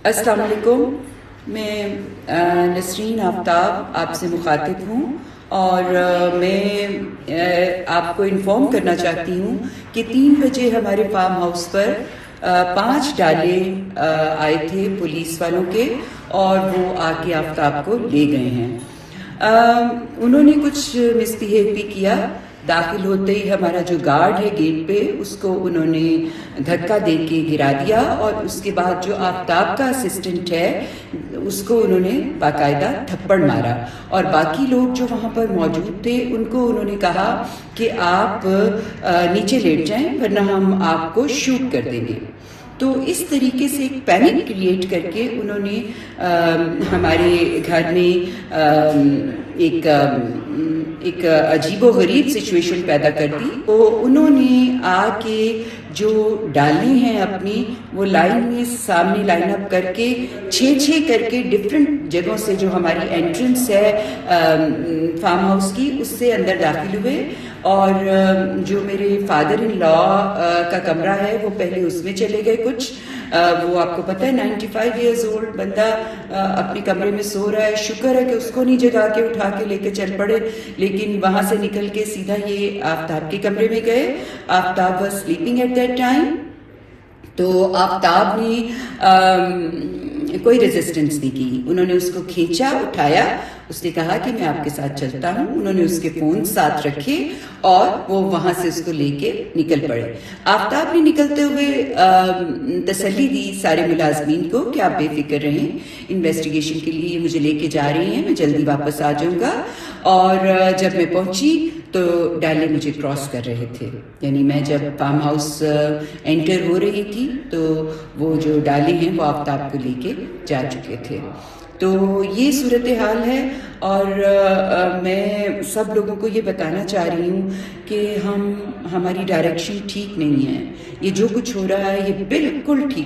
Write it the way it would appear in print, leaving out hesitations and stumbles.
السلام علیکم. میں نسرین آفتاب آپ سے مخاطب ہوں اور میں آپ کو انفارم کرنا چاہتی ہوں کہ 3 بجے ہمارے فارم ہاؤس پر 5 ڈالے آئے تھے پولیس والوں کے اور وہ آ کے آفتاب کو لے گئے ہیں. انہوں نے کچھ مس بیہیو بھی کیا. داخل ہوتے ہی ہمارا جو گارڈ ہے گیٹ پہ اس کو انہوں نے دھکا دے کے گرا دیا اور اس کے بعد جو آفتاب کا اسسٹنٹ ہے اس کو انہوں نے باقاعدہ تھپڑ مارا اور باقی لوگ جو وہاں پر موجود تھے ان کو انہوں نے کہا کہ آپ نیچے لیٹ جائیں ورنہ ہم آپ کو شوٹ کر دیں گے. تو اس طریقے سے ایک پینک کریٹ کر کے انہوں نے ہمارے گھر میں ایک عجیب و غریب سچویشن پیدا کر دی. تو انہوں نے آ کے جو ڈالے ہیں اپنی وہ لائن میں سامنے لائن اپ کر کے 6 کر کے ڈفرینٹ جگہوں سے جو ہماری انٹرنس ہے فارم ہاؤس کی اس سے اندر داخل ہوئے اور جو میرے فادر ان لا کا کمرہ ہے وہ پہلے اس میں چلے گئے. کچھ وہ آپ کو پتہ ہے 95 ایئرز اولڈ بندہ اپنے کمرے میں سو رہا ہے. شکر ہے کہ اس کو نہیں جگا کے اٹھا کے لے کے چل پڑے, لیکن وہاں سے نکل کے سیدھا یہ آفتاب کے کمرے میں گئے. Aftab was sleeping at that time. تو آفتاب نے کوئی ریزسٹنس نہیں کی. انہوں نے اس کو کھینچا, اٹھایا, اس نے کہا کہ میں آپ کے ساتھ چلتا ہوں. انہوں نے اس کے فون ساتھ رکھے اور وہ وہاں سے اس کو لے کے نکل پڑے. آفتاب نے نکلتے ہوئے تسلی دی سارے ملازمین کو کہ آپ بے فکر رہیں, انویسٹیگیشن کے لیے مجھے لے کے جا رہی ہیں, میں جلدی واپس آ جاؤں گا. اور جب میں پہنچی تو ڈالے مجھے کراس کر رہے تھے. یعنی میں جب فارم ہاؤس انٹر ہو رہی تھی تو وہ جو ڈالے ہیں وہ آفتاب کو لے کے جا چکے تھے. تو یہ صورتحال ہے اور میں سب لوگوں کو یہ بتانا چاہ رہی ہوں کہ ہماری ڈائریکشن ٹھیک نہیں ہے. یہ جو کچھ ہو رہا ہے یہ بالکل ٹھیک